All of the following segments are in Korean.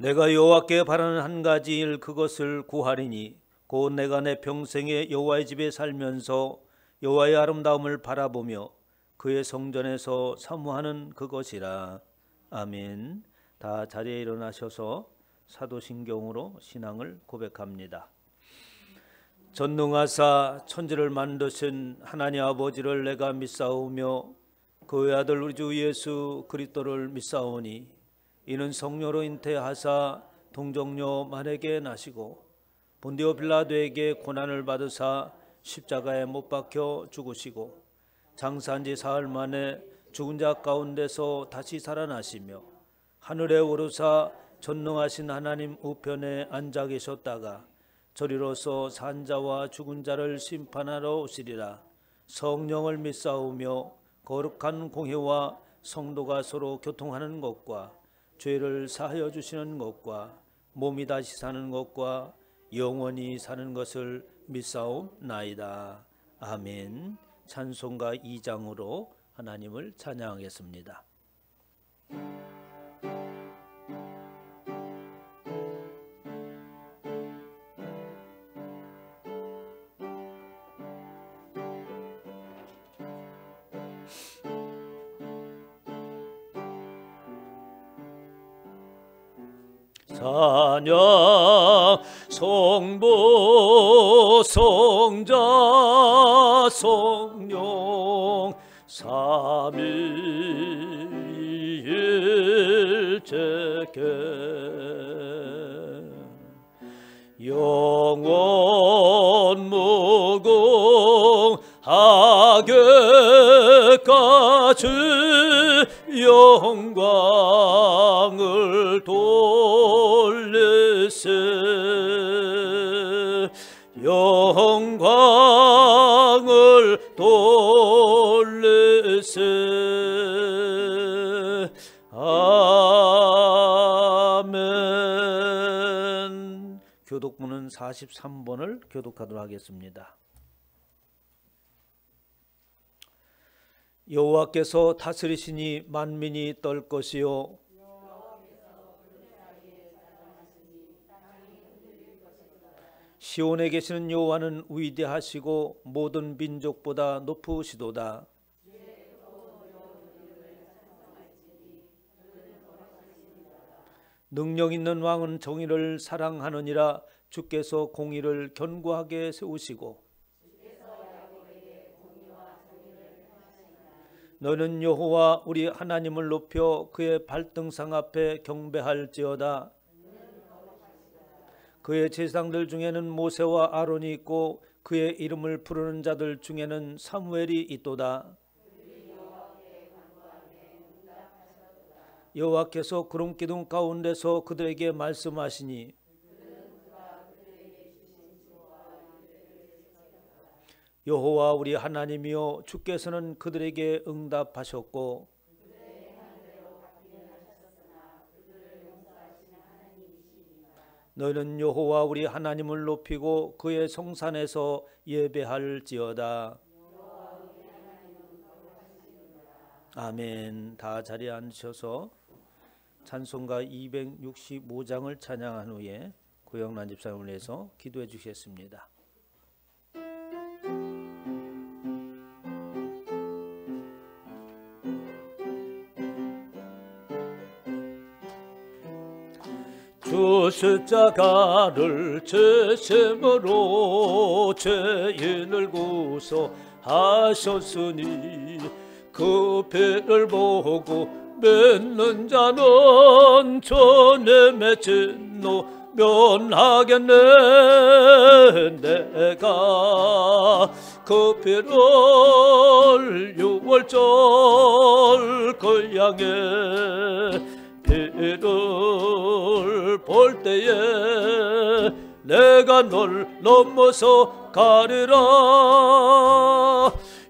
내가 여호와께 바라는 한 가지 일 그것을 구하리니 곧 내가 내 평생에 여호와의 집에 살면서 여호와의 아름다움을 바라보며 그의 성전에서 사모하는 그것이라. 아멘. 다 자리에 일어나셔서 사도신경으로 신앙을 고백합니다. 전능하사 천지를 만드신 하나님 아버지를 내가 믿사오며 그의 아들 우리 주 예수 그리스도를 믿사오니 이는 성령으로 잉태하사 동정녀 마리아에게 나시고 본디오 빌라도에게 고난을 받으사 십자가에 못 박혀 죽으시고 장사한 지 사흘 만에 죽은 자 가운데서 다시 살아나시며 하늘에 오르사 전능하신 하나님 우편에 앉아 계셨다가 저리로서 산 자와 죽은 자를 심판하러 오시리라. 성령을 믿사오며 거룩한 공회와 성도가 서로 교통하는 것과 죄를 사하여 주시는 것과 몸이 다시 사는 것과 영원히 사는 것을 믿사옵나이다. 아멘. 찬송가 2장으로 하나님을 찬양하겠습니다. 찬양 성부 성자 성령 삼위일체께 영원 무궁하게까지 영광을 돌리세 영광을 돌리세. 아멘. 교독문은 43번을 교독하도록 하겠습니다. 여호와께서 다스리시니 만민이 떨 것이요 시온에 계시는 여호와는 위대하시고 모든 민족보다 높으시도다. 능력 있는 왕은 정의를 사랑하느니라. 주께서 공의를 견고하게 세우시고 너는 여호와 우리 하나님을 높여 그의 발등상 앞에 경배할지어다. 그의 제사장들 중에는 모세와 아론이 있고 그의 이름을 부르는 자들 중에는 사무엘이 있도다. 여호와께서 구름 기둥 가운데서 그들에게 말씀하시니 여호와 우리 하나님이여 주께서는 그들에게 응답하셨고 너희는 여호와 우리 하나님을 높이고 그의 성산에서 예배할지어다. 아멘. 다 자리에 앉으셔서 찬송가 265장을 찬양한 후에 고영란 집사님을 위해서 기도해 주시겠습니다. 주 십자가를 제심으로 죄인을 구속하셨으니 그 피를 보고 믿는 자는 주님의 진노 면하겠네. 내가 그 피를 유월절 그 양의 피를 볼 때에 내가 널 넘어서 가리라.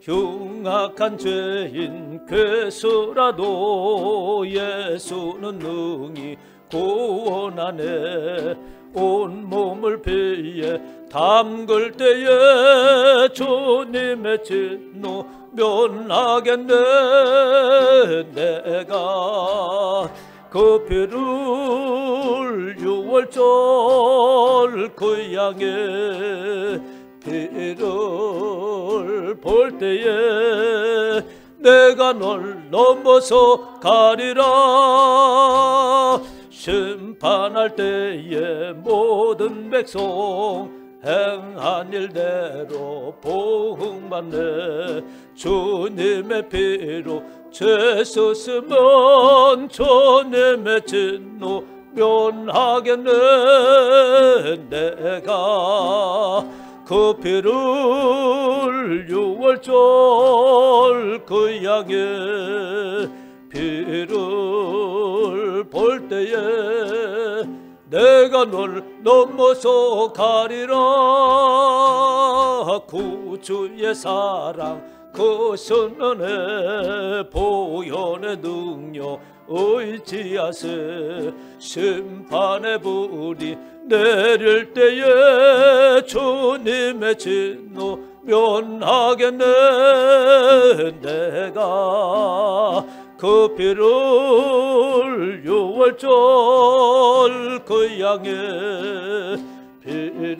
흉악한 죄인 괴수라도 예수는 능히 구원하네. 온몸을 피에 담글 때에 주님의 진노 면하겠네. 내가 그 피를 유월절 고향에 피를 볼 때에 내가 널 넘어서 가리라. 심판할 때에 모든 백성 행한 일대로 보응받네. 주님의 피로 죄 씻으면 주님의 진노 면하겠네. 내가 그 피를 유월절 그 양의 피를 볼 때에 내가 널 넘어서 가리라. 구주의 사랑 그 선언의 보혈의 능력 의지하세. 심판의 불이 내릴 때에 주님의 진노 면하겠네. 내가 그 피를 유월절 그 양의 피를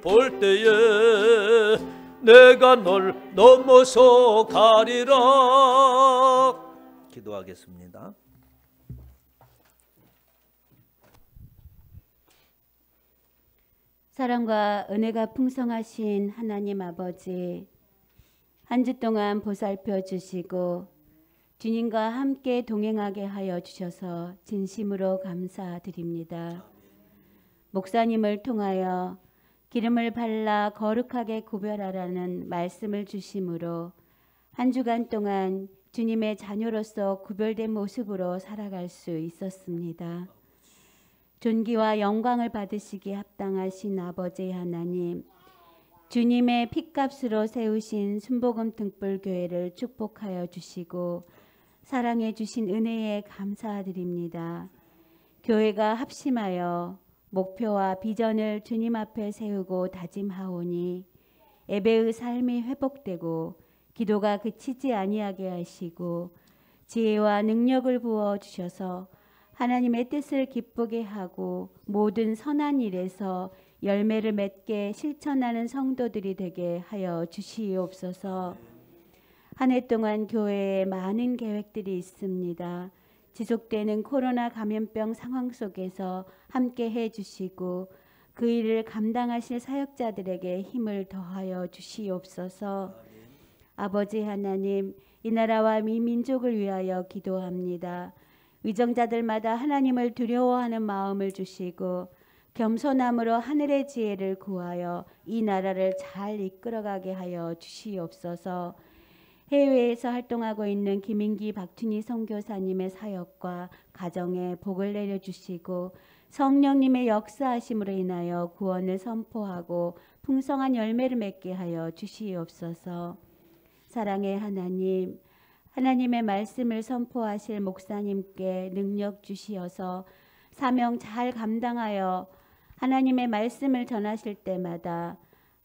볼 때에 내가 널 넘어서 가리라. 기도하겠습니다. 사랑과 은혜가 풍성하신 하나님 아버지, 한 주 동안 보살펴 주시고 주님과 함께 동행하게 하여 주셔서 진심으로 감사드립니다. 목사님을 통하여 기름을 발라 거룩하게 구별하라는 말씀을 주심으로 한 주간 동안 주님의 자녀로서 구별된 모습으로 살아갈 수 있었습니다. 존귀와 영광을 받으시기에 합당하신 아버지 하나님, 주님의 핏값으로 세우신 순복음 등불교회를 축복하여 주시고 사랑해 주신 은혜에 감사드립니다. 교회가 합심하여 목표와 비전을 주님 앞에 세우고 다짐하오니 예배의 삶이 회복되고 기도가 그치지 아니하게 하시고 지혜와 능력을 부어 주셔서 하나님의 뜻을 기쁘게 하고 모든 선한 일에서 열매를 맺게 실천하는 성도들이 되게 하여 주시옵소서. 한 해 동안 교회에 많은 계획들이 있습니다. 지속되는 코로나 감염병 상황 속에서 함께 해주시고 그 일을 감당하실 사역자들에게 힘을 더하여 주시옵소서. 아버지 하나님, 이 나라와 이 민족을 위하여 기도합니다. 위정자들마다 하나님을 두려워하는 마음을 주시고 겸손함으로 하늘의 지혜를 구하여 이 나라를 잘 이끌어가게 하여 주시옵소서. 해외에서 활동하고 있는 김인기 박춘희 선교사님의 사역과 가정에 복을 내려주시고 성령님의 역사하심으로 인하여 구원을 선포하고 풍성한 열매를 맺게 하여 주시옵소서. 사랑의 하나님, 하나님의 말씀을 선포하실 목사님께 능력 주시어서 사명 잘 감당하여 하나님의 말씀을 전하실 때마다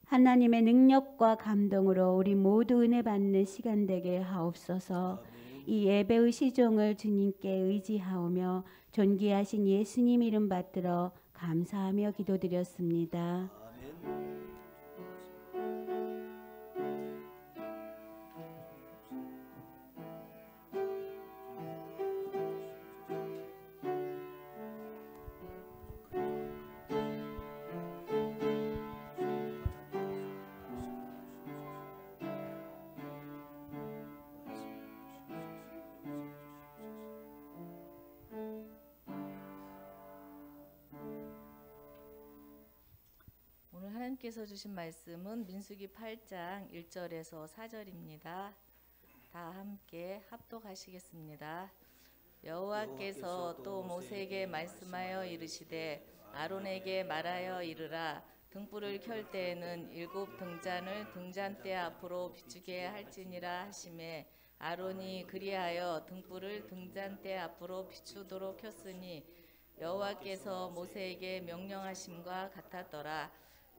하나님의 능력과 감동으로 우리 모두 은혜 받는 시간 되게 하옵소서. 이 예배의 시종을 주님께 의지하오며 존귀하신 예수님 이름 받들어 감사하며 기도드렸습니다. 하나님께서 주신 말씀은 민수기 8장 1절에서 4절입니다. 다 함께 합독하시겠습니다. 여호와께서 또 모세에게 말씀하여 이르시되 아론에게 말하여 이르라. 등불을 켤 때에는 7 등잔을 등잔대 앞으로 비추게 할지니라 하시매 아론이 그리하여 등불을 등잔대 앞으로 비추도록 켰으니 여호와께서 모세에게 명령하심과 같았더라.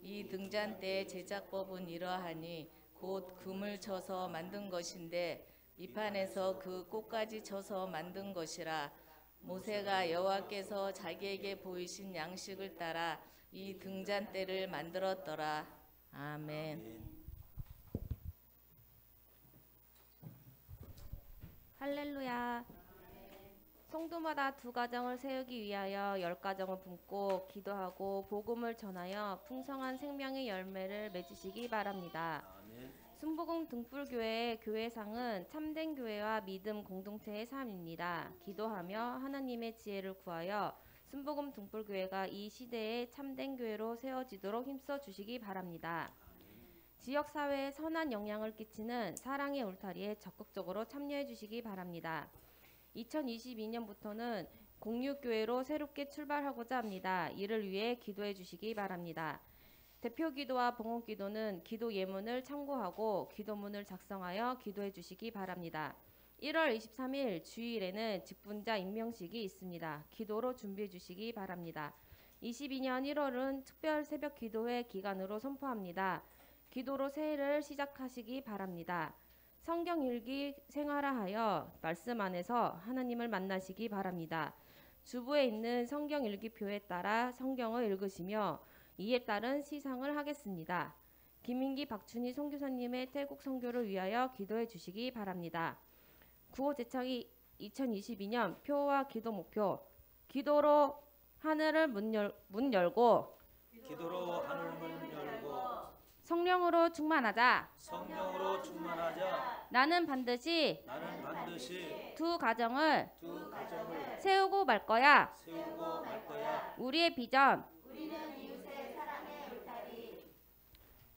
이 등잔대의 제작법은 이러하니 곧 금을 쳐서 만든 것인데 이판에서 그 꽃까지 쳐서 만든 것이라. 모세가 여호와께서 자기에게 보이신 양식을 따라 이 등잔대를 만들었더라. 아멘. 할렐루야. 성도마다 두 가정을 세우기 위하여 10가정을 품고 기도하고 복음을 전하여 풍성한 생명의 열매를 맺으시기 바랍니다. 순복음 등불교회의 교회상은 참된 교회와 믿음 공동체의 삶입니다. 기도하며 하나님의 지혜를 구하여 순복음 등불교회가 이 시대에 참된 교회로 세워지도록 힘써 주시기 바랍니다. 지역사회에 선한 영향을 끼치는 사랑의 울타리에 적극적으로 참여해 주시기 바랍니다. 2022년부터는 공유교회로 새롭게 출발하고자 합니다. 이를 위해 기도해 주시기 바랍니다. 대표 기도와 봉헌 기도는 기도 예문을 참고하고 기도문을 작성하여 기도해 주시기 바랍니다. 1월 23일 주일에는 직분자 임명식이 있습니다. 기도로 준비해 주시기 바랍니다. 22년 1월은 특별 새벽 기도회 기간으로 선포합니다. 기도로 새해를 시작하시기 바랍니다. 성경 읽기 생활화하여 말씀 안에서 하나님을 만나시기 바랍니다. 주부에 있는 성경 읽기표에 따라 성경을 읽으시며 이에 따른 시상을 하겠습니다. 김민기 박춘희 선교사님의 태국 선교를 위하여 기도해 주시기 바랍니다. 구호 제창이 2022년 표와 기도 목표. 기도로 하늘을 문 열고 기도로 하늘 문 열고 성령으로 충만하자. 성령으로 충만하자. 나는 반드시 두 가정을 세우고 말 거야. 세우고 갈 거야. 우리의 비전.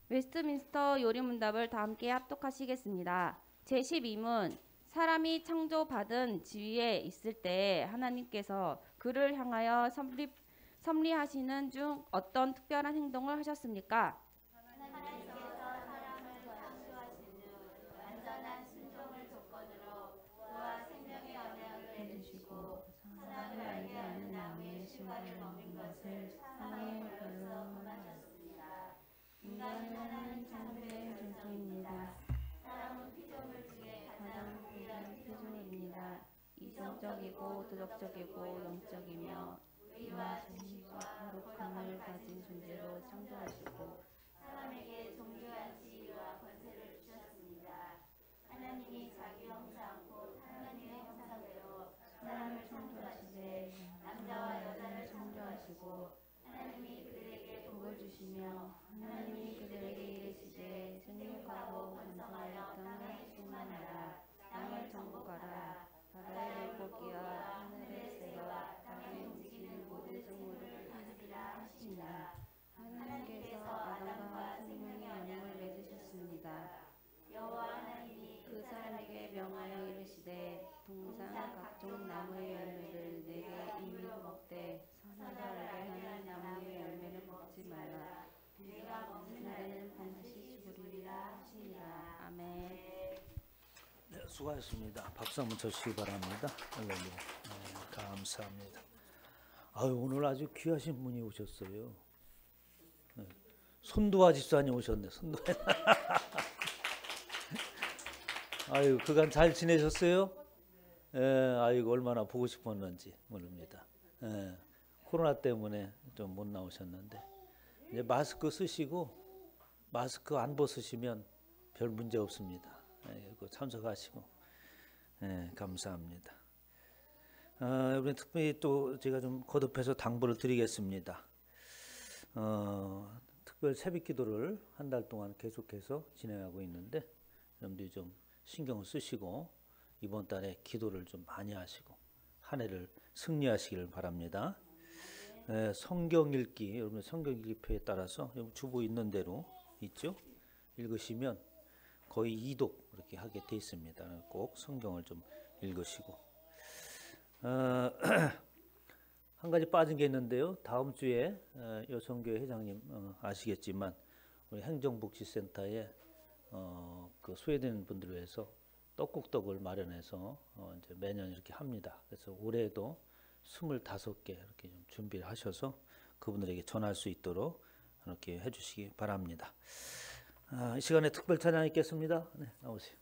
웨스트민스터 요리문답을 다 함께 합독하시겠습니다. 제12문. 사람이 창조받은 지위에 있을 때 하나님께서 그를 향하여 섭리하시는 중 어떤 특별한 행동을 하셨습니까? 인간은 하나님 창조의 존재입니다. 사람은 피조물 중에 가장 귀한 피조물입니다. 이성적이고 도덕적이고 영적이며 의와 정의와 거룩함을 가진 존재로 창조하시고 사람에게 정교한 지위와 권세를 주셨습니다. 하나님이 자기 형상 곧 하나님의 형상대로 사람을 창조하시되 남자와 여자를 창조하시고 하나님이 그들에게 복을 주시며 하나님이 그들에게 이르시되 생육하고 번성하여 땅을 충만하라. 땅을 정복하라. 바다의 물고기와 하늘의 새와 땅에 움직이는 모든 생물을 다스리라 하시니라. 하나님께서 아담과 생명의 연합을 맺으셨습니다. 여호와 하나님이 그 사람에게 명하여 이르시되 동산 각종 나무의 열매를 내게 임의로 먹되 선을 알게 하는 나무의 열매는 먹지 말라. 네가 먹는 날에는 반드시 죽으리라 하시니라. 아멘. 네, 수고하셨습니다. 박수 한번 쳐주시기 바랍니다. 할렐루야. 네, 감사합니다. 아유, 오늘 아주 귀하신 분이 오셨어요. 네, 손두아 집사님 오셨네. 손두아. 아유, 그간 잘 지내셨어요? 예, 아이고 얼마나 보고 싶었는지 모릅니다. 예, 코로나 때문에 좀 못 나오셨는데 이제 마스크 쓰시고 마스크 안 벗으시면 별 문제 없습니다. 예, 참석하시고 예, 감사합니다. 이번에 특별히 또 제가 좀 거듭해서 당부를 드리겠습니다. 특별 새벽기도를 한 달 동안 계속해서 진행하고 있는데 여러분들이 좀 신경을 쓰시고 이번 달에 기도를 좀 많이 하시고 한 해를 승리하시기를 바랍니다. 성경 읽기, 여러분 성경 읽기표에 따라서 주보 있는 대로 있죠? 읽으시면 거의 2독 이렇게 하게 돼 있습니다. 꼭 성경을 좀 읽으시고 한 가지 빠진 게 있는데요. 다음 주에 여성교회 회장님 아시겠지만 우리 행정복지센터에 그 소외된 분들을 위해서 떡국떡을 마련해서 이제 매년 이렇게 합니다. 그래서 올해도 25개 이렇게 좀 준비를 하셔서 그분들에게 전할 수 있도록 이렇게 해주시기 바랍니다. 이 시간에 특별 찬양 있겠습니다. 네, 나오세요.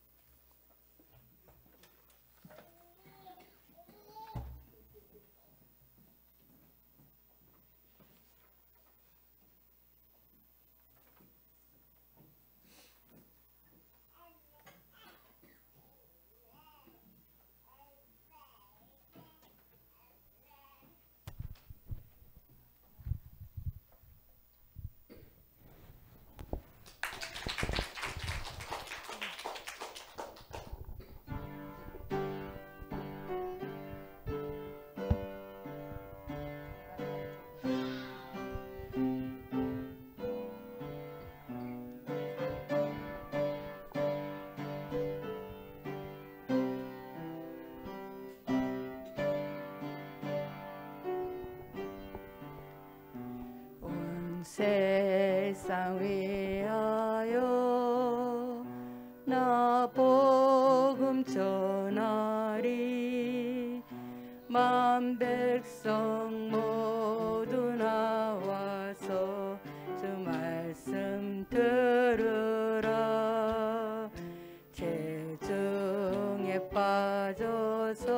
세상 위하여 나 복음 전하리. 만 백성 모두 나와서 주 말씀 들으라. 재중에 빠져서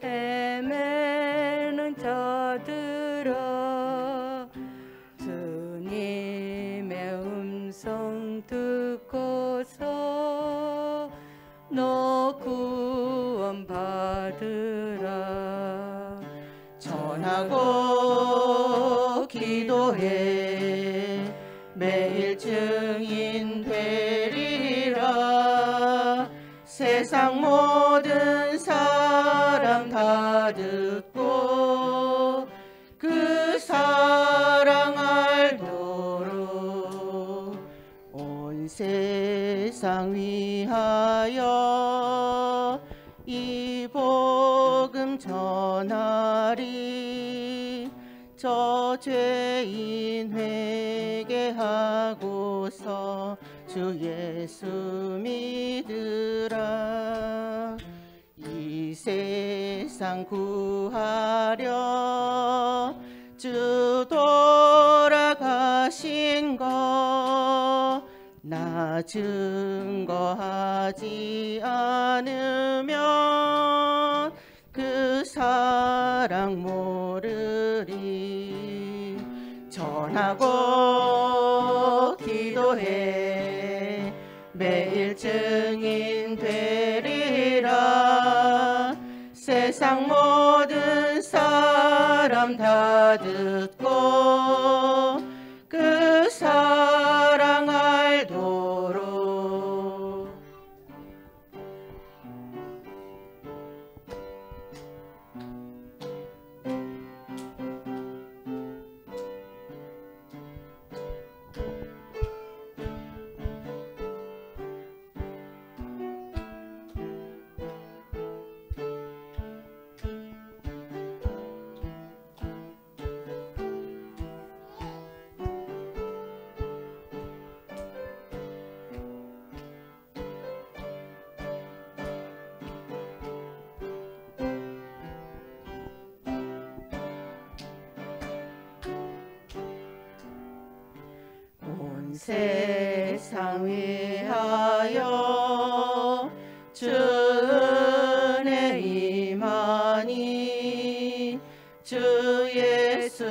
헤매는 자들아, 주님의 음성 듣고서 너 구원 받으라. 전하고 기도해 매일 증인 되리라. 세상 모든 사람 다 듣고 그 사랑 알도록 온 세상 위하여 이 복음 전하리. 저 죄인 회개하고서 주 예수 믿으라. 이 세상 구하려 주 돌아가신 거 나 증거하지 않으면 그 사랑 모르리. 전하고 기도해 매일 증인 되리라. 세상 모든 사람 다 듣고 그 사랑 알도록. 온 세상 위하여 주 은혜 임하니. 주 예수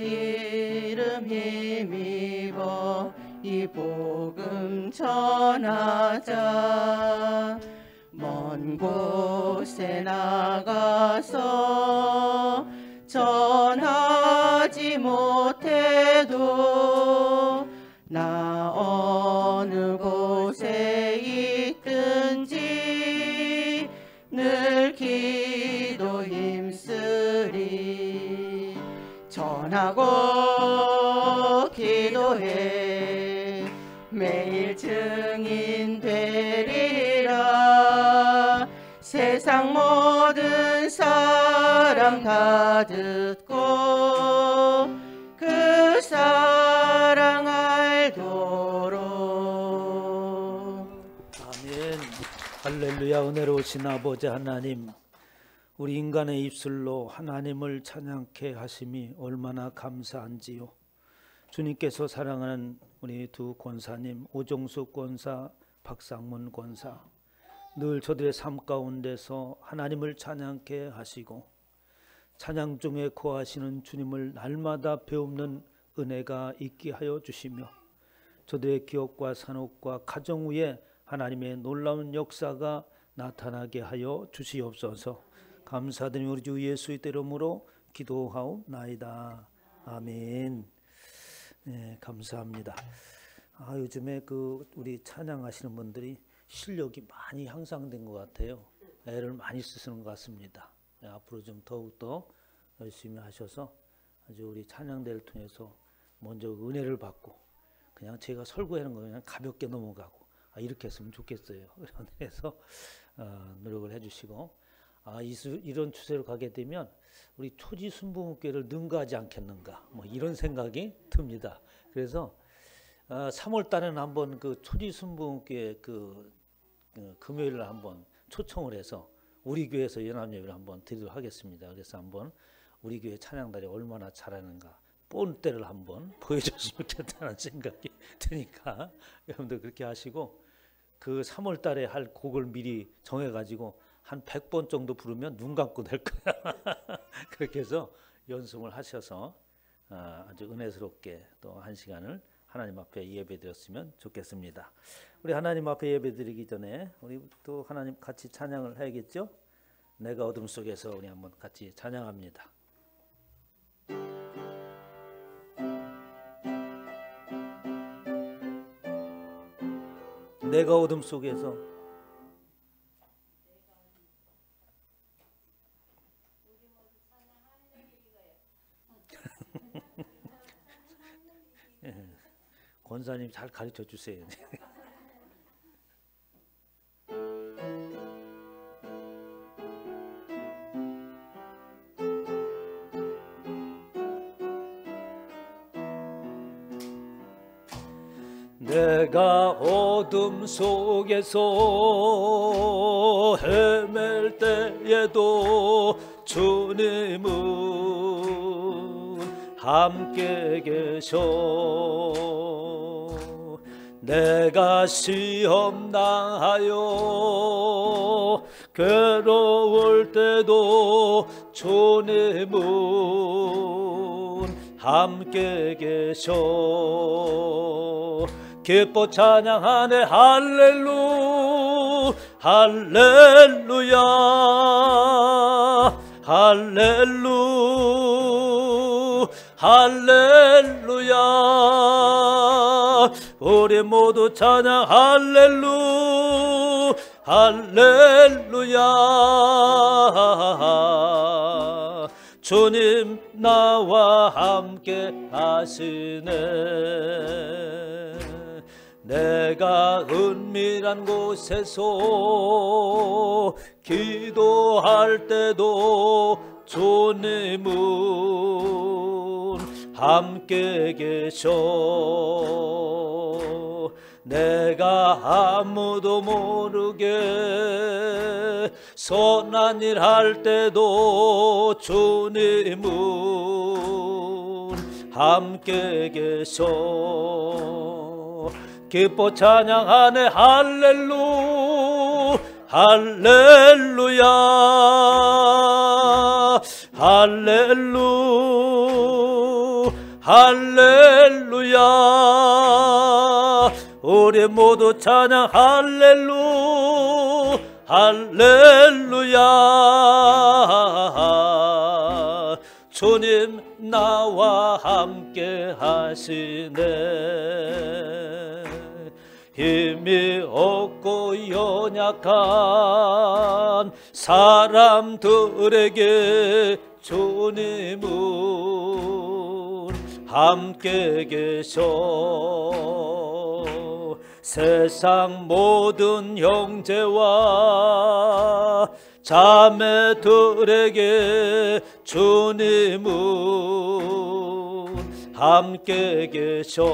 이름 힘입어 이 복음 전하자. 먼 곳에 나가서 전하지 못해도 나 어느 곳에 있든지 늘 기도 힘쓰리. 전하고 기도해 매일 증인 되리라. 세상 모든 사람 다 듣고 그 사랑 알도록. 아멘. 할렐루야. 은혜로우신 아버지 하나님, 우리 인간의 입술로 하나님을 찬양케 하심이 얼마나 감사한지요. 주님께서 사랑하는 우리 두 권사님, 오종숙 권사, 박상문 권사, 늘 저들의 삶 가운데서 하나님을 찬양케 하시고 찬양 중에 거하시는 주님을 날마다 배우는 은혜가 있게 하여 주시며 저들의 기업과 산업과 가정 위에 하나님의 놀라운 역사가 나타나게 하여 주시옵소서. 감사드리며 우리 주 예수의 이름으로 기도하옵나이다. 아멘. 네, 감사합니다. 요즘에 우리 찬양하시는 분들이 실력이 많이 향상된 것 같아요. 애를 많이 쓰시는 것 같습니다. 네, 앞으로 좀 더욱더 열심히 하셔서 아주 우리 찬양대를 통해서 먼저 은혜를 받고 그냥 제가 설교하는 거 그냥 가볍게 넘어가고 이렇게 했으면 좋겠어요. 그래서 노력을 해주시고 이런 추세로 가게 되면 우리 초지순부교회를 능가하지 않겠는가, 뭐 이런 생각이 듭니다. 그래서 3월 달에는 한번 그 초지순부교회 금요일을 한번 초청을 해서 우리 교회에서 연합예배를 한번 드리도록 하겠습니다. 그래서 한번 우리 교회 찬양단이 얼마나 잘하는가 본때를 한번 보여줬으면 좋겠다는 생각이 드니까 여러분들 그렇게 하시고, 그 3월 달에 할 곡을 미리 정해가지고 한 100번 정도 부르면 눈 감고 될 거야. 그렇게 해서 연습을 하셔서 아주 은혜스럽게 또 한 시간을 하나님 앞에 예배드렸으면 좋겠습니다. 우리 하나님 앞에 예배드리기 전에 우리 또 하나님 같이 찬양을 해야겠죠? 내가 어둠 속에서 우리 한번 같이 찬양합니다. 내가 어둠 속에서 권사님 잘 가르쳐 주세요. 내가 어둠 속에서 헤맬 때에도 주님은 함께 계셔. 내가 시험 당하여 괴로울 때도 주님은 함께 계셔. 기뻐 찬양하네 할렐루 할렐루야 할렐루 할렐루야. 우리 모두 찬양 할렐루 할렐루야. 주님 나와 함께 하시네. 내가 은밀한 곳에서 기도할 때도 주님은 함께 계셔. 내가 아무도 모르게 선한 일 할 때도 주님은 함께 계셔. 기뻐 찬양하네 할렐루 할렐루야 할렐루 할렐루야. 우리 모두 찬양 할렐루 할렐루야. 주님 나와 함께 하시네. 힘이 없고 연약한 사람들에게 주님은 함께 계셔. 세상 모든 형제와 자매들에게 주님은 함께 계셔.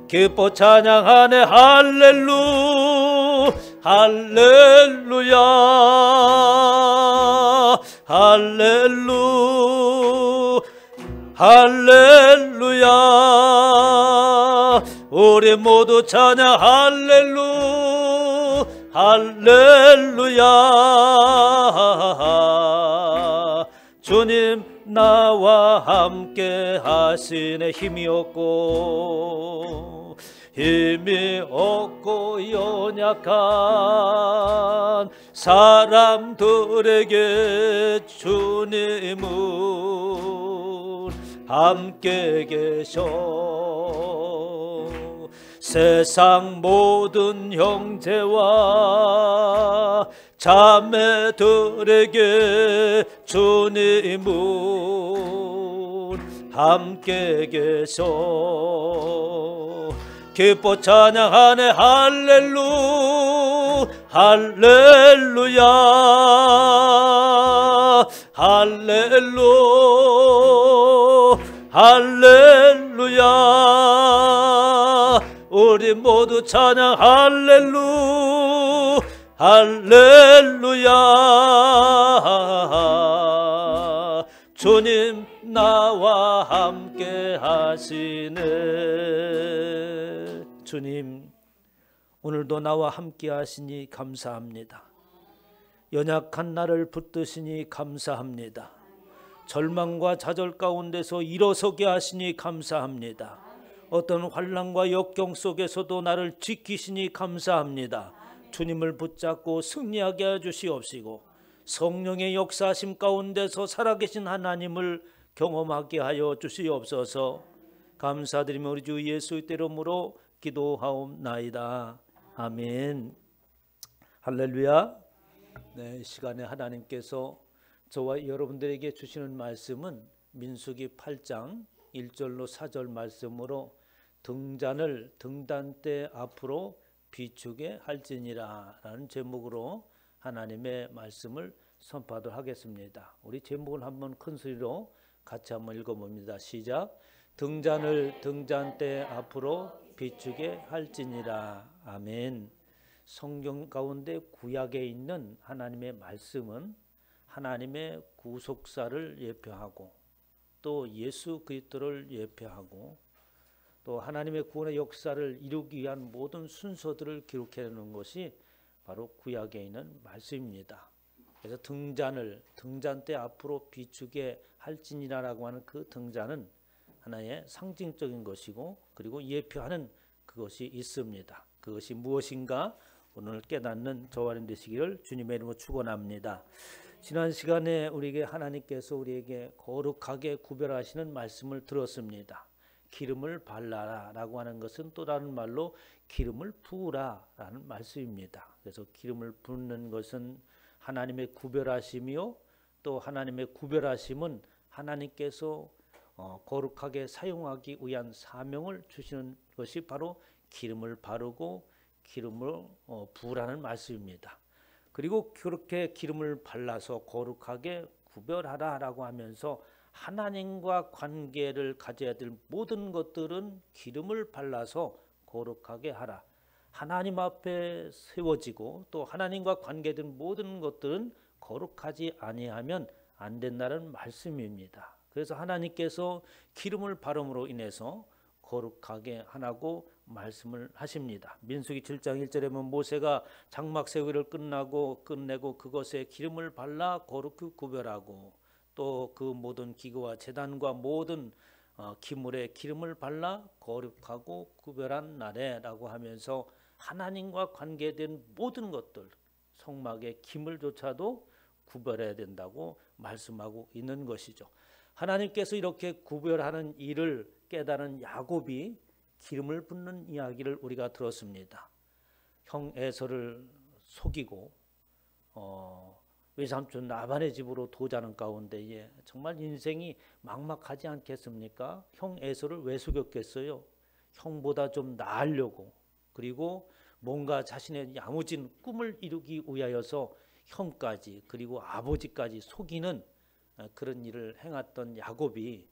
기뻐 찬양하네 할렐루 할렐루야 할렐루 할렐루야. 우리 모두 찬양 할렐루 할렐루야. 주님 나와 함께 하시네. 힘이 없고 연약한 사람들에게 주님은 함께 계셔. 세상 모든 형제와 자매들에게 주님은 함께 계셔. 기뻐 찬양하네 할렐루 할렐루야 할렐루 할렐루야 우리 모두 찬양 할렐루 할렐루야 주님 나와 함께 하시네. 주님 오늘도 나와 함께 하시니 감사합니다. 연약한 나를 붙드시니 감사합니다. 절망과 좌절 가운데서 일어서게 하시니 감사합니다. 어떤 환난과 역경 속에서도 나를 지키시니 감사합니다. 주님을 붙잡고 승리하게 해주시옵시고 성령의 역사하심 가운데서 살아계신 하나님을 경험하게 하여 주시옵소서. 감사드리며 우리 주 예수의 이름으로 기도하옵나이다. 아멘. 할렐루야. 네, 이 시간에 하나님께서 저와 여러분들에게 주시는 말씀은 민수기 8장 1절로 4절 말씀으로 등잔을 등단대 앞으로 비추게 할지니라 라는 제목으로 하나님의 말씀을 선포하도록 하겠습니다. 우리 제목을 한번 큰 소리로 같이 한번 읽어봅니다. 시작. 등잔을 등잔대 앞으로 비추게 할지니라. 아멘. 성경 가운데 구약에 있는 하나님의 말씀은 하나님의 구속사를 예표하고 또 예수 그리스도를 예표하고 또 하나님의 구원의 역사를 이루기 위한 모든 순서들을 기록해 놓은 것이 바로 구약에 있는 말씀입니다. 그래서 등잔을 등잔대 앞으로 비추게 할지니라라고 하는 그 등잔은 하나의 상징적인 것이고 그리고 예표하는 그것이 있습니다. 그것이 무엇인가 오늘 깨닫는 저와 여러분 되시기를 주님의 이름으로 축원합니다. 지난 시간에 우리에게 하나님께서 우리에게 거룩하게 구별하시는 말씀을 들었습니다. 기름을 발라라 라고 하는 것은 또 다른 말로 기름을 부으라 라는 말씀입니다. 그래서 기름을 붓는 것은 하나님의 구별하심이요 또 하나님의 구별하심은 하나님께서 거룩하게 사용하기 위한 사명을 주시는 것이 바로 기름을 바르고 기름을 부으라는 말씀입니다. 그리고 그렇게 기름을 발라서 거룩하게 구별하라 라고 하면서 하나님과 관계를 가져야 될 모든 것들은 기름을 발라서 거룩하게 하라. 하나님 앞에 세워지고 또 하나님과 관계된 모든 것들은 거룩하지 아니하면 안 된다는 말씀입니다. 그래서 하나님께서 기름을 바름으로 인해서 거룩하게 하라고 말씀을 하십니다. 민수기 7장 1절에 보면 모세가 장막 세우기를 끝내고 그것에 기름을 발라 거룩히 구별하고 또 그 모든 기구와 제단과 모든 기물에 기름을 발라 거룩하고 구별한 날에라고 하면서 하나님과 관계된 모든 것들 성막의 기물조차도 구별해야 된다고 말씀하고 있는 것이죠. 하나님께서 이렇게 구별하는 일을 깨달은 야곱이 기름을 붓는 이야기를 우리가 들었습니다. 형 에서를 속이고 외삼촌 라반의 집으로 도자는 가운데에 정말 인생이 막막하지 않겠습니까? 형 에서를 왜 속였겠어요? 형보다 좀 나으려고 그리고 뭔가 자신의 야무진 꿈을 이루기 위하여서 형까지 그리고 아버지까지 속이는 그런 일을 행했던 야곱이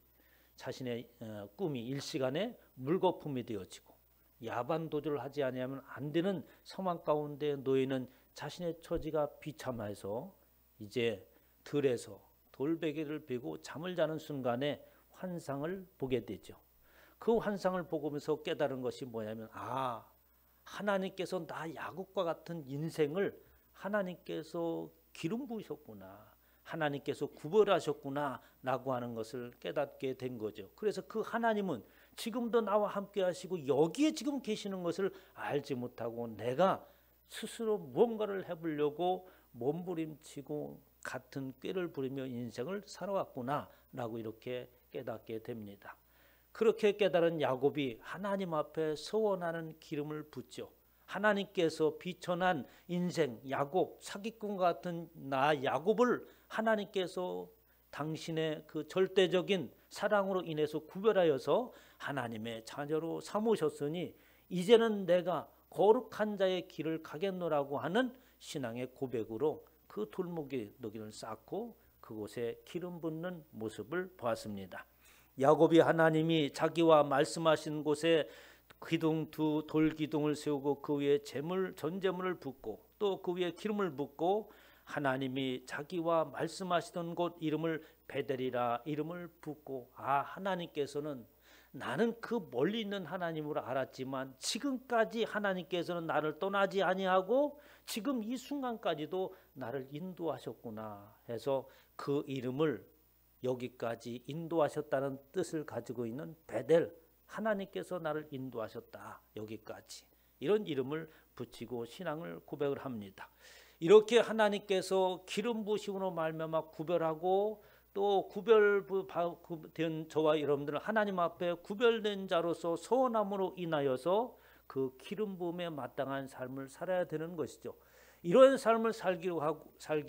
자신의 꿈이 일시간에 물거품이 되어지고 야반도주를 하지 아니하면 안 되는 상황 가운데 놓이는 자신의 처지가 비참해서 이제 들에서 돌베개를 베고 잠을 자는 순간에 환상을 보게 되죠. 그 환상을 보면서 깨달은 것이 뭐냐면 하나님께서 나 야곱과 같은 인생을 하나님께서 기름 부으셨구나. 하나님께서 구별하셨구나 라고 하는 것을 깨닫게 된 거죠. 그래서 그 하나님은 지금도 나와 함께 하시고 여기에 지금 계시는 것을 알지 못하고 내가 스스로 무언가를 해보려고 몸부림치고 같은 꾀를 부리며 인생을 살아왔구나 라고 이렇게 깨닫게 됩니다. 그렇게 깨달은 야곱이 하나님 앞에 서원하는 기름을 붓죠. 하나님께서 비천한 인생 야곱 사기꾼 같은 나 야곱을 하나님께서 당신의 그 절대적인 사랑으로 인해서 구별하여서 하나님의 자녀로 삼으셨으니 이제는 내가 거룩한 자의 길을 가겠노라고 하는 신앙의 고백으로 그 돌무더기를 쌓고 그곳에 기름 붓는 모습을 보았습니다. 야곱이 하나님이 자기와 말씀하신 곳에 두 돌기둥을 세우고 그 위에 전제물을 붓고 또 그 위에 기름을 붓고 하나님이 자기와 말씀하시던 곳 이름을 베델이라 이름을 붓고 하나님께서는 나는 그 멀리 있는 하나님으로 알았지만 지금까지 하나님께서는 나를 떠나지 아니하고 지금 이 순간까지도 나를 인도하셨구나 해서 그 이름을 여기까지 인도하셨다는 뜻을 가지고 있는 베델, 하나님께서 나를 인도하셨다, 여기까지 이런 이름을 붙이고 신앙을 고백을 합니다. 이렇게 하나님께서 기름 부으심으로 말미암아 구별하고 또 구별된 저와 여러분들은 하나님 앞에 구별된 자로서 서원함으로 인하여서 그 기름 부음에 마땅한 삶을 살아야 되는 것이죠. 이런 삶을 살기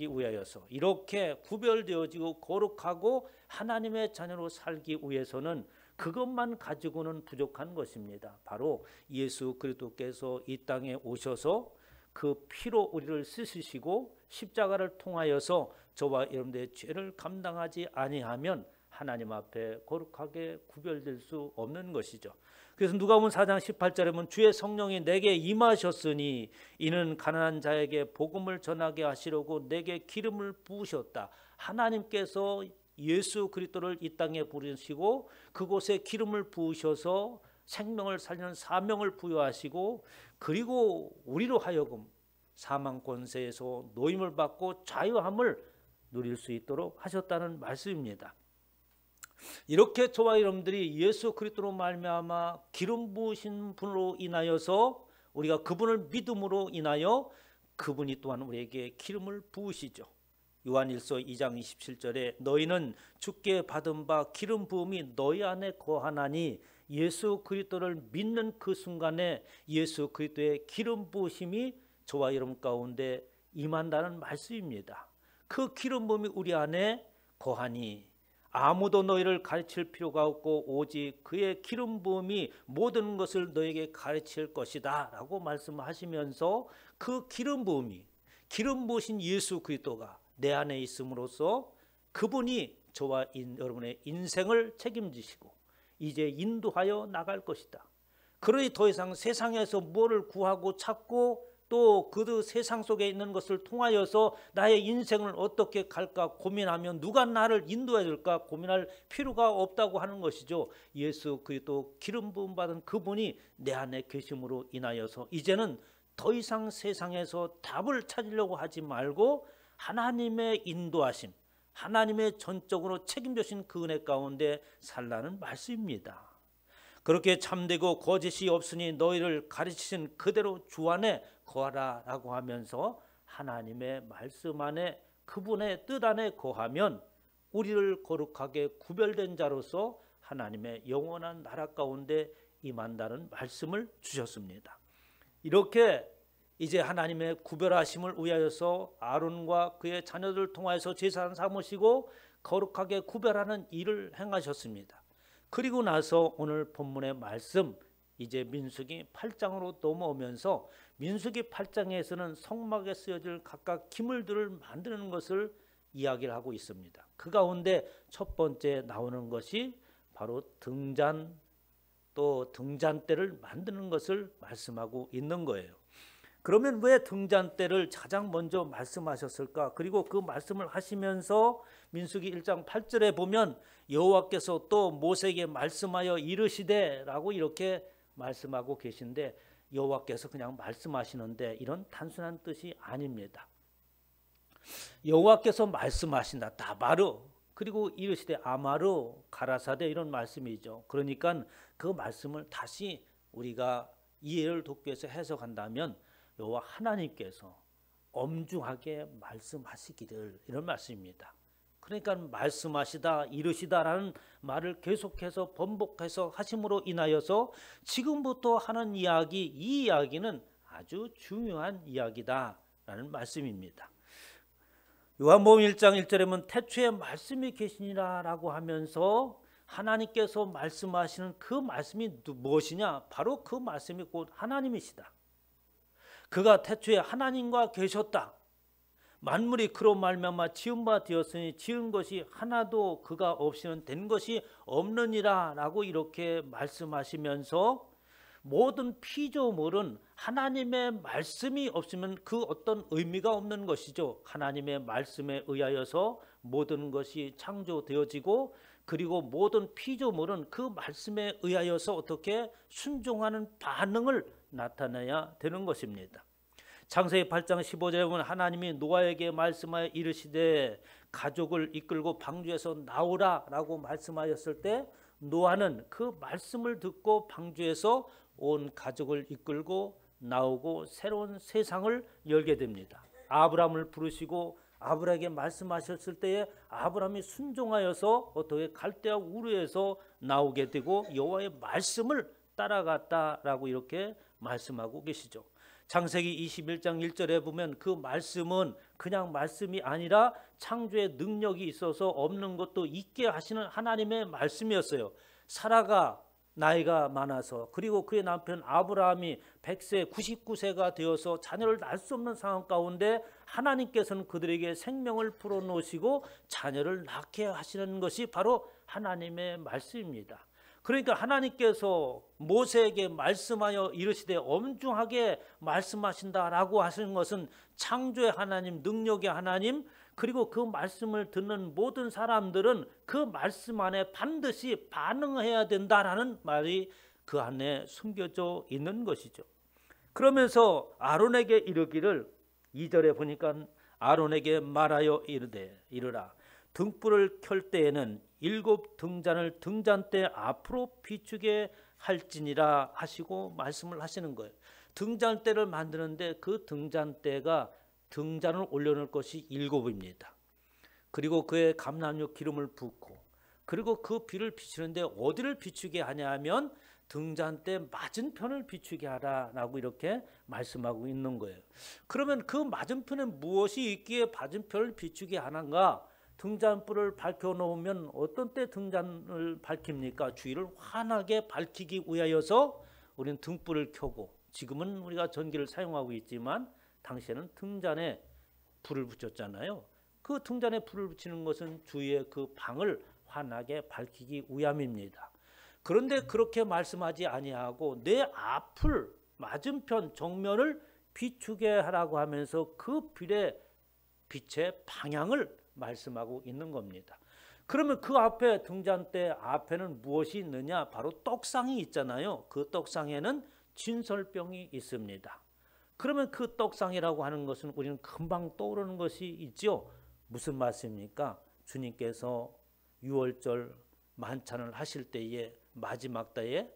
위하여서 이렇게 구별되어지고 거룩하고 하나님의 자녀로 살기 위해서는 그것만 가지고는 부족한 것입니다. 바로 예수 그리스도께서 이 땅에 오셔서 그 피로 우리를 씻으시고 십자가를 통하여서 저와 여러분들의 죄를 감당하지 아니하면 하나님 앞에 거룩하게 구별될 수 없는 것이죠. 그래서 누가복음 4장 18절에 보면 주의 성령이 내게 임하셨으니 이는 가난한 자에게 복음을 전하게 하시려고 내게 기름을 부으셨다. 하나님께서 예수 그리스도를 이 땅에 부르시고 그곳에 기름을 부으셔서 생명을 살리는 사명을 부여하시고 그리고 우리로 하여금 사망 권세에서 노임을 받고 자유함을 누릴 수 있도록 하셨다는 말씀입니다. 이렇게 저와 여러분들이 예수 그리스도로 말미암아 기름 부으신 분으로 인하여서 우리가 그분을 믿음으로 인하여 그분이 또한 우리에게 기름을 부으시죠. 요한일서 2장 27절에 너희는 주께 받은 바 기름 부음이 너희 안에 거하나니 예수 그리스도를 믿는 그 순간에 예수 그리스도의 기름 부으심이 저와 여러분 가운데 임한다는 말씀입니다. 그 기름 부음이 우리 안에 거하니 아무도 너희를 가르칠 필요가 없고 오직 그의 기름 부음이 모든 것을 너에게 가르칠 것이다 라고 말씀하시면서 그 기름 부음이 기름 부으신 예수 그리스도가 내 안에 있음으로써 그분이 저와 여러분의 인생을 책임지시고 이제 인도하여 나갈 것이다. 그러니 더 이상 세상에서 뭐를 구하고 찾고 또 그 세상 속에 있는 것을 통하여서 나의 인생을 어떻게 갈까 고민하면 누가 나를 인도해 줄까 고민할 필요가 없다고 하는 것이죠. 예수 그리스도 기름 부음 받은 그분이 내 안에 계심으로 인하여서 이제는 더 이상 세상에서 답을 찾으려고 하지 말고 하나님의 인도하심, 하나님의 전적으로 책임져 주신 그 은혜 가운데 살라는 말씀입니다. 그렇게 참되고 거짓이 없으니 너희를 가르치신 그대로 주 안에 거하라 라고 하면서 하나님의 말씀 안에 그분의 뜻 안에 거하면 우리를 거룩하게 구별된 자로서 하나님의 영원한 나라 가운데 임한다는 말씀을 주셨습니다. 이렇게 이제 하나님의 구별하심을 위하여서 아론과 그의 자녀들을 통하여서 제사를 삼으시고 거룩하게 구별하는 일을 행하셨습니다. 그리고 나서 오늘 본문의 말씀 이제 민수기 8장으로 넘어오면서 민수기 8장에서는 성막에 쓰여질 각각 기물들을 만드는 것을 이야기를 하고 있습니다. 그 가운데 첫 번째 나오는 것이 바로 등잔 또 등잔대를 만드는 것을 말씀하고 있는 거예요. 그러면 왜 등잔대를 가장 먼저 말씀하셨을까? 그리고 그 말씀을 하시면서 민수기 1장 8절에 보면 여호와께서 또 모세에게 말씀하여 이르시되 라고 이렇게 말씀하고 계신데 여호와께서 그냥 말씀하시는데 이런 단순한 뜻이 아닙니다. 여호와께서 말씀하신다. 다바르 그리고 이르시되 아마르 가라사대 이런 말씀이죠. 그러니까 그 말씀을 다시 우리가 이해를 돕기 위해서 해석한다면 여호와 하나님께서 엄중하게 말씀하시기를 이런 말씀입니다. 그러니까 말씀하시다 이르시다라는 말을 계속해서 번복해서 하심으로 인하여서 지금부터 하는 이야기 이 이야기는 아주 중요한 이야기다라는 말씀입니다. 요한복음 1장 1절에 보면 태초에 말씀이 계시니라 라고 하면서 하나님께서 말씀하시는 그 말씀이 무엇이냐? 바로 그 말씀이 곧 하나님이시다. 그가 태초에 하나님과 계셨다. 만물이 그로 말미암아 지은 바 되었으니 지은 것이 하나도 그가 없이는 된 것이 없느니라 라고 이렇게 말씀하시면서 모든 피조물은 하나님의 말씀이 없으면 그 어떤 의미가 없는 것이죠. 하나님의 말씀에 의하여서 모든 것이 창조되어지고 그리고 모든 피조물은 그 말씀에 의하여서 어떻게 순종하는 반응을 나타내야 되는 것입니다. 창세기 8장 15절에 보면 하나님이 노아에게 말씀하여 이르시되 가족을 이끌고 방주에서 나오라 라고 말씀하였을 때 노아는 그 말씀을 듣고 방주에서 온 가족을 이끌고 나오고 새로운 세상을 열게 됩니다. 아브라함을 부르시고 아브라함에게 말씀하셨을 때에 아브라함이 순종하여서 어떻게 갈대아 우르에서 나오게 되고 여호와의 말씀을 따라갔다라고 이렇게 말씀하고 계시죠. 창세기 21장 1절에 보면 그 말씀은 그냥 말씀이 아니라 창조의 능력이 있어서 없는 것도 있게 하시는 하나님의 말씀이었어요. 사라가 나이가 많아서 그리고 그의 남편 아브라함이 100세 99세가 되어서 자녀를 낳을 수 없는 상황 가운데 하나님께서는 그들에게 생명을 불어넣으시고 자녀를 낳게 하시는 것이 바로 하나님의 말씀입니다. 그러니까 하나님께서 모세에게 말씀하여 이르시되 엄중하게 말씀하신다라고 하시는 것은 창조의 하나님, 능력의 하나님, 그리고 그 말씀을 듣는 모든 사람들은 그 말씀 안에 반드시 반응해야 된다라는 말이 그 안에 숨겨져 있는 것이죠. 그러면서 아론에게 이르기를 2절에 보니까 아론에게 말하여 이르라 등불을 켤 때에는 7 등잔을 등잔대 앞으로 비추게 할지니라 하시고 말씀을 하시는 거예요. 등잔대를 만드는데 그 등잔대가 등잔을 올려놓을 것이 7입니다. 그리고 그의 감람육 기름을 붓고 그리고 그 비를 비추는데 어디를 비추게 하냐 하면 등잔대 맞은편을 비추게 하라라고 이렇게 말씀하고 있는 거예요. 그러면 그 맞은편에 무엇이 있기에 맞은편을 비추게 하는가? 등잔불을 밝혀놓으면 어떤 때 등잔을 밝힙니까? 주위를 환하게 밝히기 위하여서 우리는 등불을 켜고 지금은 우리가 전기를 사용하고 있지만 당시에는 등잔에 불을 붙였잖아요. 그 등잔에 불을 붙이는 것은 주위의 그 방을 환하게 밝히기 위함입니다. 그런데 그렇게 말씀하지 아니하고 내 앞을 맞은편 정면을 비추게 하라고 하면서 그 빛의 방향을 말씀하고 있는 겁니다. 그러면 그 앞에 등잔대 앞에는 무엇이 있느냐? 바로 떡상이 있잖아요. 그 떡상에는 진설병이 있습니다. 그러면 그 떡상이라고 하는 것은 우리는 금방 떠오르는 것이 있죠. 무슨 말씀입니까? 주님께서 유월절 만찬을 하실 때에 마지막 때에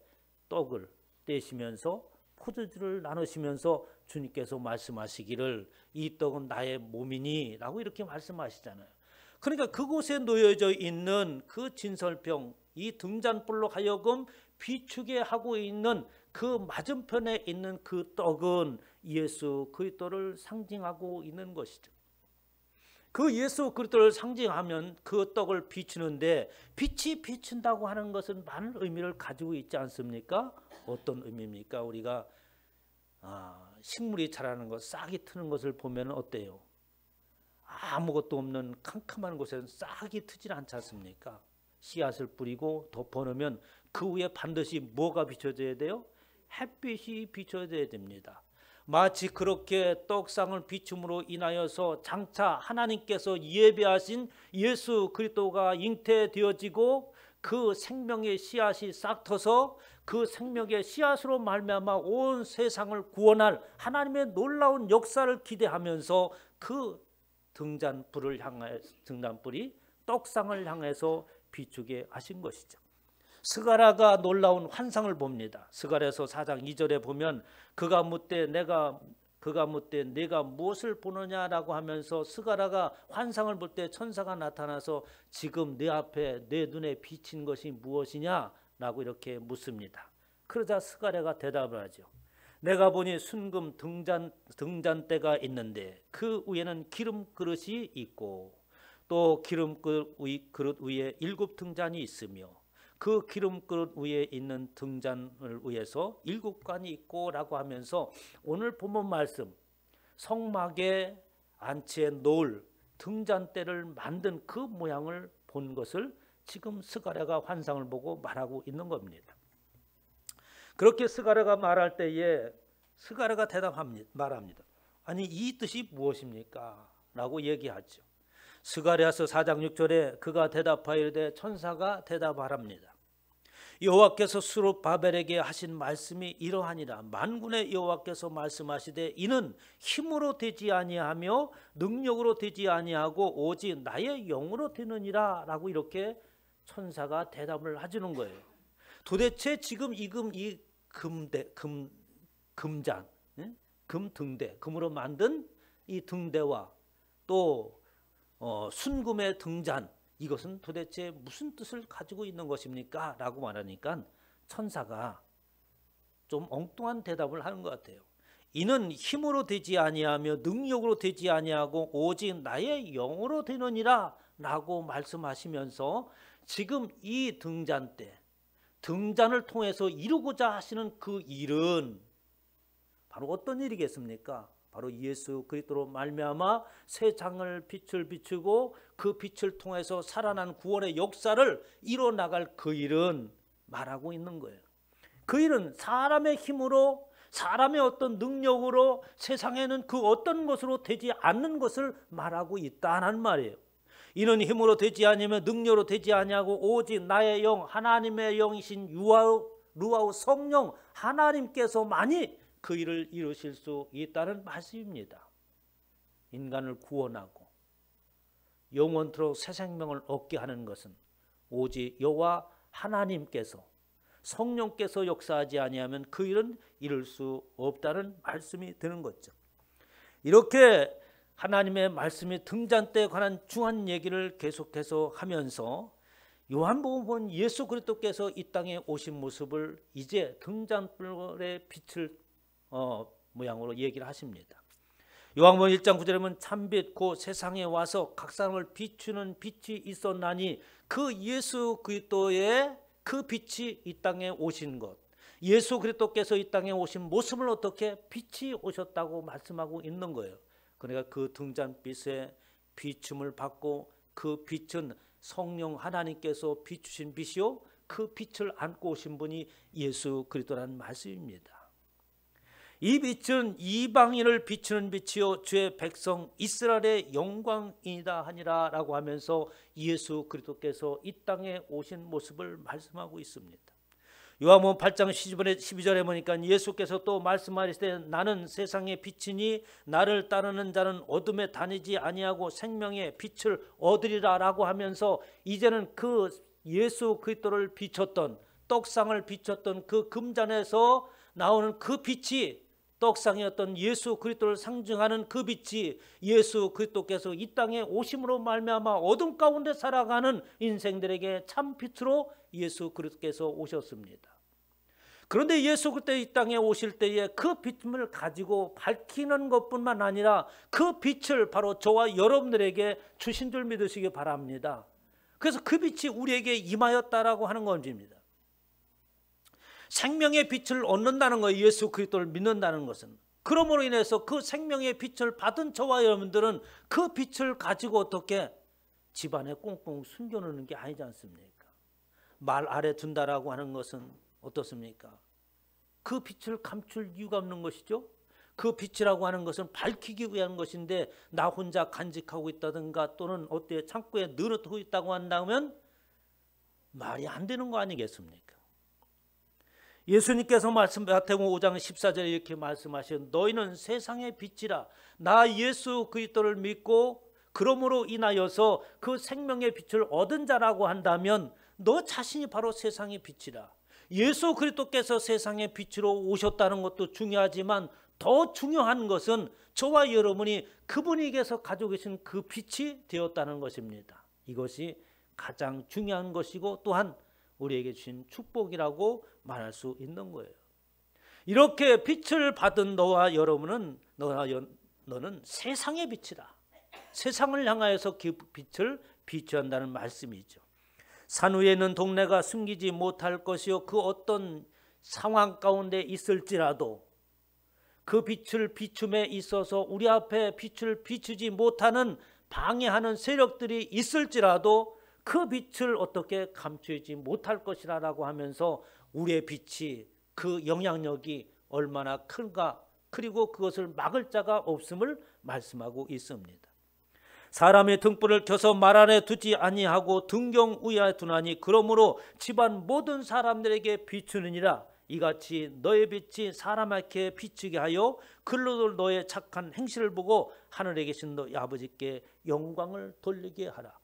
떡을 떼시면서 포도주를 나누시면서 주님께서 말씀하시기를 이 떡은 나의 몸이니 라고 이렇게 말씀하시잖아요. 그러니까 그곳에 놓여져 있는 그 진설병, 이 등잔불로 하여금 비추게 하고 있는 그 맞은편에 있는 그 떡은 예수 그리스도를 상징하고 있는 것이죠. 그 예수 그리스도를 상징하면 그 떡을 비추는데 빛이 비춘다고 하는 것은 많은 의미를 가지고 있지 않습니까? 어떤 의미입니까? 우리가 식물이 자라는 것, 싹이 트는 것을 보면 어때요? 아무것도 없는 캄캄한 곳에는 싹이 트질 않지 않습니까? 씨앗을 뿌리고 덮어놓으면 그 위에 반드시 뭐가 비춰져야 돼요? 햇빛이 비춰져야 됩니다. 마치 그렇게 떡상을 비춤으로 인하여서 장차 하나님께서 예배하신 예수 그리스도가 잉태되어지고 그 생명의 씨앗이 싹 터서 그 생명의 씨앗으로 말미암아 온 세상을 구원할 하나님의 놀라운 역사를 기대하면서 그 등잔불을 향해 등잔불이 떡상을 향해서 비추게 하신 것이죠. 스가랴가 놀라운 환상을 봅니다. 스가랴서 4장 2절에 보면 그가 묻되 내가 무엇을 보느냐라고 하면서 스가랴가 환상을 볼 때 천사가 나타나서 지금 내 앞에 내 눈에 비친 것이 무엇이냐라고 이렇게 묻습니다. 그러자 스가랴가 대답을 하죠. 내가 보니 순금 등잔대가 있는데 그 위에는 기름 그릇이 있고 또 기름 그릇 위에 7 등잔이 있으며 그 기름그릇 위에 있는 등잔을 위해서 7관이 있고라고 하면서 오늘 본문 말씀 성막의 안치에 놓을 등잔대를 만든 그 모양을 본 것을 지금 스가랴가 환상을 보고 말하고 있는 겁니다. 그렇게 스가랴가 말할 때에 스가랴가 말합니다. 아니 이 뜻이 무엇입니까? 라고 얘기하죠. 스가랴서 4장 6절에 그가 대답하여 이르되 천사가 대답하랍니다. 여호와께서 스룹바벨에게 하신 말씀이 이러하니라. 만군의 여호와께서 말씀하시되 이는 힘으로 되지 아니하며 능력으로 되지 아니하고 오직 나의 영으로 되느니라 라고 이렇게 천사가 대답을 해주는 거예요. 도대체 지금 이 금잔, 금등대, 금으로 만든 이 등대와 또 순금의 등잔, 이것은 도대체 무슨 뜻을 가지고 있는 것입니까? 라고 말하니까 천사가 좀 엉뚱한 대답을 하는 것 같아요. 이는 힘으로 되지 아니하며 능력으로 되지 아니하고 오직 나의 영으로 되느니라 라고 말씀하시면서 지금 이 등잔대, 등잔을 통해서 이루고자 하시는 그 일은 바로 어떤 일이겠습니까? 바로 예수 그리스도로 말미암아 세상을 빛을 비추고 그 빛을 통해서 살아난 구원의 역사를 이뤄나갈 그 일은 말하고 있는 거예요. 그 일은 사람의 힘으로 사람의 어떤 능력으로 세상에는 그 어떤 것으로 되지 않는 것을 말하고 있다는 말이에요. 이는 힘으로 되지 아니면 능력으로 되지 아니하고 오직 나의 영 하나님의 영이신 루아우 성령 하나님께서만이 그 일을 이루실 수 있다는 말씀입니다. 인간을 구원하고 영원토록 새 생명을 얻게 하는 것은 오직 여호와 하나님께서 성령께서 역사하지 아니하면 그 일은 이룰 수 없다는 말씀이 되는 거죠. 이렇게 하나님의 말씀이 등잔대에 관한 중요한 얘기를 계속해서 하면서 요한복음은 예수 그리스도께서 이 땅에 오신 모습을 이제 등잔불의 빛을 모양으로 얘기를 하십니다. 요한복음 1장 9절에 보면 참빛 곧 세상에 와서 각 사람을 비추는 빛이 있었나니 그 예수 그리스도의 그 빛이 이 땅에 오신 것, 예수 그리스도께서 이 땅에 오신 모습을 어떻게 빛이 오셨다고 말씀하고 있는 거예요. 그러니까 그 등잔빛에 비춤을 받고 그 빛은 성령 하나님께서 비추신 빛이요 그 빛을 안고 오신 분이 예수 그리스도라는 말씀입니다. 이 빛은 이방인을 비추는 빛이요 주의 백성 이스라엘의 영광이다 하니라 라고 하면서 예수 그리스도께서 이 땅에 오신 모습을 말씀하고 있습니다. 요한복음 8장 12절에 보니까 예수께서 또 말씀하시되 나는 세상의 빛이니 나를 따르는 자는 어둠에 다니지 아니하고 생명의 빛을 얻으리라 라고 하면서 이제는 그 예수 그리스도를 비췄던 떡상을 비췄던 그 금잔에서 나오는 그 빛이 떡상이었던 예수 그리스도를 상징하는 그 빛이 예수 그리스도께서 이 땅에 오심으로 말미암아 어둠 가운데 살아가는 인생들에게 참 빛으로 예수 그리스도께서 오셨습니다. 그런데 예수 그리스도 이 땅에 오실 때에 그 빛을 가지고 밝히는 것뿐만 아니라 그 빛을 바로 저와 여러분들에게 주신 줄 믿으시기 바랍니다. 그래서 그 빛이 우리에게 임하였다라고 하는 것입니다. 생명의 빛을 얻는다는 거예요. 예수 그리스도를 믿는다는 것은. 그러므로 인해서 그 생명의 빛을 받은 저와 여러분들은 그 빛을 가지고 어떻게 집안에 꽁꽁 숨겨놓는 게 아니지 않습니까? 말 아래 둔다라고 하는 것은 어떻습니까? 그 빛을 감출 이유가 없는 것이죠. 그 빛이라고 하는 것은 밝히기 위한 것인데 나 혼자 간직하고 있다든가 또는 어때 창고에 늘어두고 있다고 한다면 말이 안 되는 거 아니겠습니까? 예수님께서 마태복음 5장 14절에 이렇게 말씀하신 너희는 세상의 빛이라. 나 예수 그리스도를 믿고 그러므로 인하여서 그 생명의 빛을 얻은 자라고 한다면 너 자신이 바로 세상의 빛이라. 예수 그리스도께서 세상의 빛으로 오셨다는 것도 중요하지만 더 중요한 것은 저와 여러분이 그분에게서 가지고 계신 그 빛이 되었다는 것입니다. 이것이 가장 중요한 것이고 또한 우리에게 주신 축복이라고 말할 수 있는 거예요. 이렇게 빛을 받은 너와 여러분은 너는 세상의 빛이다. 세상을 향하여서 그 빛을 비추한다는 말씀이죠. 산 위에 있는 동네가 숨기지 못할 것이요 그 어떤 상황 가운데 있을지라도 그 빛을 비춤에 있어서 우리 앞에 빛을 비추지 못하는 방해하는 세력들이 있을지라도 그 빛을 어떻게 감추지 못할 것이라고 하면서 우리의 빛이 그 영향력이 얼마나 큰가, 그리고 그것을 막을 자가 없음을 말씀하고 있습니다. 사람의 등불을 켜서 말 안에 두지 아니하고 등경 위에 두나니 그러므로 집안 모든 사람들에게 비추느니라. 이같이 너의 빛이 사람에게 비추게 하여 그들로 너의 착한 행실을 보고 하늘에 계신 너희 아버지께 영광을 돌리게 하라.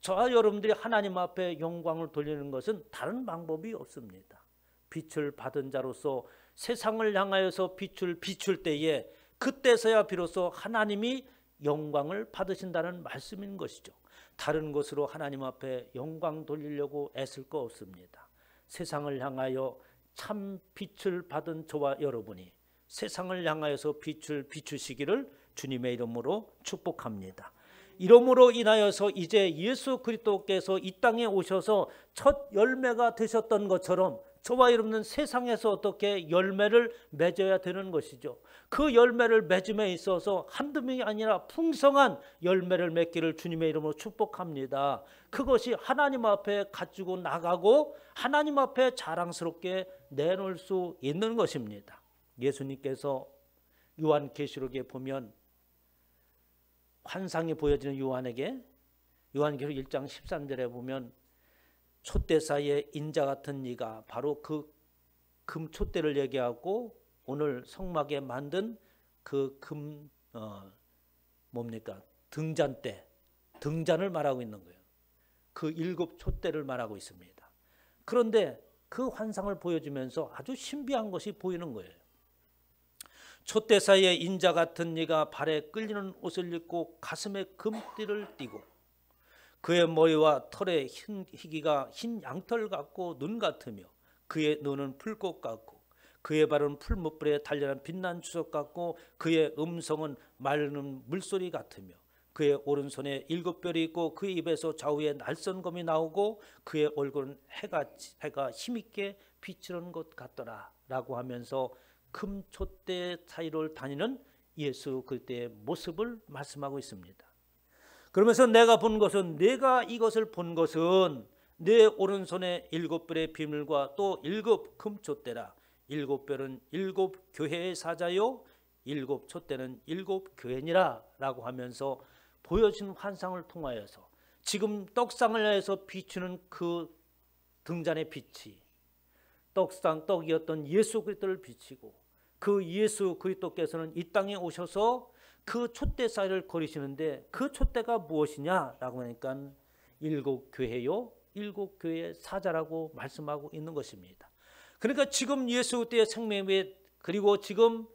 저와 여러분들이 하나님 앞에 영광을 돌리는 것은 다른 방법이 없습니다. 빛을 받은 자로서 세상을 향하여서 빛을 비출 때에 그때서야 비로소 하나님이 영광을 받으신다는 말씀인 것이죠. 다른 것으로 하나님 앞에 영광 돌리려고 애쓸 거 없습니다. 세상을 향하여 참 빛을 받은 저와 여러분이 세상을 향하여서 빛을 비추시기를 주님의 이름으로 축복합니다. 이름으로 인하여서 이제 예수 그리스도께서 이 땅에 오셔서 첫 열매가 되셨던 것처럼 저와 여러분은 세상에서 어떻게 열매를 맺어야 되는 것이죠. 그 열매를 맺음에 있어서 한두 명이 아니라 풍성한 열매를 맺기를 주님의 이름으로 축복합니다. 그것이 하나님 앞에 가지고 나가고 하나님 앞에 자랑스럽게 내놓을 수 있는 것입니다. 예수님께서 요한계시록에 보면 환상이 보여지는 요한에게 요한계시록 1장 13절에 보면 촛대 사이에 인자 같은 네가 바로 그 금 촛대를 얘기하고 오늘 성막에 만든 그 금 뭡니까? 등잔대, 등잔을 말하고 있는 거예요. 그 7 촛대를 말하고 있습니다. 그런데 그 환상을 보여주면서 아주 신비한 것이 보이는 거예요. 촛대 사이에 인자 같은 네가 발에 끌리는 옷을 입고 가슴에 금띠를 띠고 그의 머리와 털의 희기가 흰 양털 같고 눈 같으며 그의 눈은 풀꽃 같고 그의 발은 풀무불에 달려난 빛난 주석 같고 그의 음성은 맑은 물소리 같으며 그의 오른손에 7별이 있고 그의 입에서 좌우에 날선검이 나오고 그의 얼굴은 해가 힘있게 비추는 것 같더라 라고 하면서 금촛대 사이를 다니는 예수 그리스도의 모습을 말씀하고 있습니다. 그러면서 내가 본 것은 내가 이것을 본 것은 내 오른손에 7별의 비밀과 또 7 금촛대라. 7별은 7 교회의 사자요 7 촛대는 7 교회니라 라고 하면서 보여진 환상을 통하여서 지금 떡상을 해서 비추는 그 등잔의 빛이 떡이었던 예수 그리스도를 비치고 그 예수 그리스도께서는 이 땅에 오셔서 그 촛대 사이를 거리시는데 그 촛대가 무엇이냐라고 하니까 7 교회요 7 교회의 사자라고 말씀하고 있는 것입니다. 그러니까 지금 예수 그리스도의 생명의 그리고 지금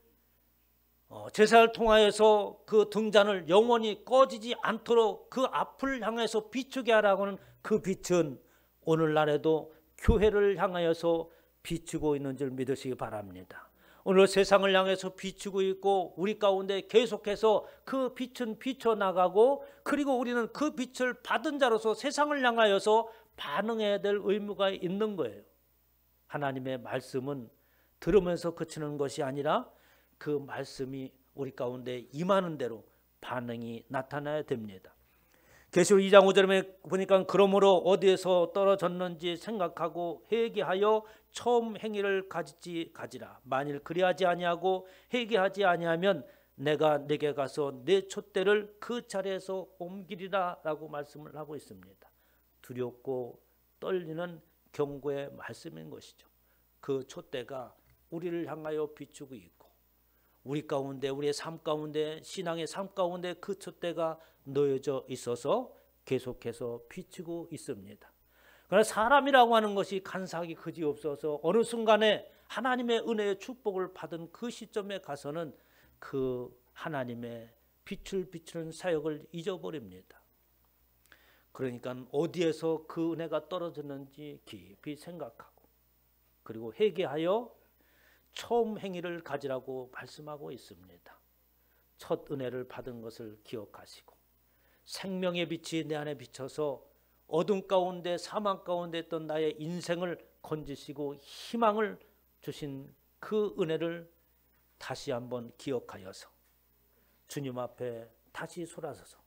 제사를 통하여서 그 등잔을 영원히 꺼지지 않도록 그 앞을 향해서 비추게 하라고 하는 그 빛은 오늘날에도 교회를 향하여서 비추고 있는 줄 믿으시기 바랍니다. 오늘 세상을 향해서 비추고 있고 우리 가운데 계속해서 그 빛은 비춰나가고 그리고 우리는 그 빛을 받은 자로서 세상을 향하여서 반응해야 될 의무가 있는 거예요. 하나님의 말씀은 들으면서 그치는 것이 아니라 그 말씀이 우리 가운데 임하는 대로 반응이 나타나야 됩니다. 계시록 2장 5절에 보니까 그러므로 어디에서 떨어졌는지 생각하고 회개하여 처음 행위를 가지라. 만일 그리하지 아니하고 회개하지 아니하면 내가 내게 가서 내 촛대를 그 자리에서 옮기리라 라고 말씀을 하고 있습니다. 두렵고 떨리는 경고의 말씀인 것이죠. 그 촛대가 우리를 향하여 비추고 있고 우리 가운데 우리의 삶 가운데 신앙의 삶 가운데 그 촛대가 놓여져 있어서 계속해서 비추고 있습니다. 그러나 사람이라고 하는 것이 간사하기 그지없어서 어느 순간에 하나님의 은혜의 축복을 받은 그 시점에 가서는 그 하나님의 빛을 비추는 사역을 잊어버립니다. 그러니까 어디에서 그 은혜가 떨어졌는지 깊이 생각하고 그리고 회개하여 처음 행위를 가지라고 말씀하고 있습니다. 첫 은혜를 받은 것을 기억하시고 생명의 빛이 내 안에 비쳐서 어둠 가운데 사망 가운데 있던 나의 인생을 건지시고 희망을 주신 그 은혜를 다시 한번 기억하여서 주님 앞에 다시 쏟아서서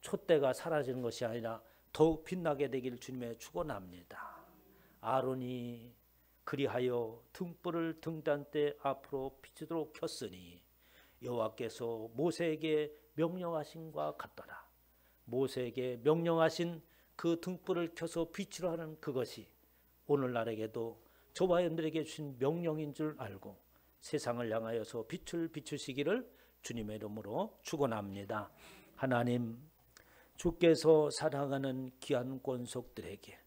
촛대가 사라지는 것이 아니라 더욱 빛나게 되길 주님의 축원합니다. 아론이 그리하여 등불을 등잔대 앞으로 비추도록 켰으니 여호와께서 모세에게 명령하신과 같더라. 모세에게 명령하신 그 등불을 켜서 비추라 하는 그것이 오늘날에게도 저와 여러분들에게 주신 명령인 줄 알고 세상을 향하여서 빛을 비추시기를 주님의 이름으로 축원합니다. 하나님, 주께서 사랑하는 귀한 권속들에게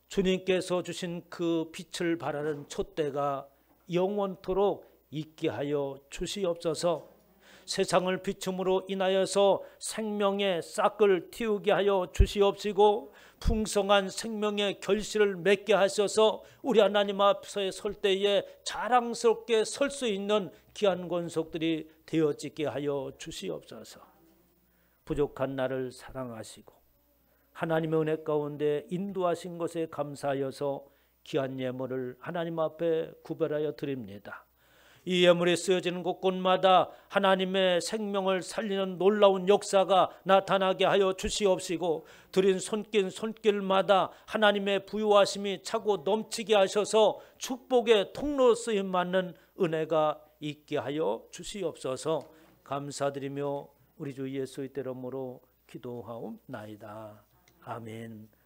주님께서 주신 그 빛을 발하는 촛대가 영원토록 있게 하여 주시옵소서. 세상을 비춤으로 인하여서 생명의 싹을 틔우게 하여 주시옵시고 풍성한 생명의 결실을 맺게 하셔서 우리 하나님 앞에 설 때에 자랑스럽게 설 수 있는 귀한 권속들이 되어지게 하여 주시옵소서. 부족한 나를 사랑하시고 하나님의 은혜 가운데 인도하신 것에 감사하여서 귀한 예물을 하나님 앞에 구별하여 드립니다. 이 예물이 쓰여지는 곳곳마다 하나님의 생명을 살리는 놀라운 역사가 나타나게 하여 주시옵시고 드린 손길마다 하나님의 부유하심이 차고 넘치게 하셔서 축복의 통로 쓰임 받는 은혜가 있게 하여 주시옵소서. 감사드리며 우리 주 예수의 이름으로 기도하옵나이다. 아멘.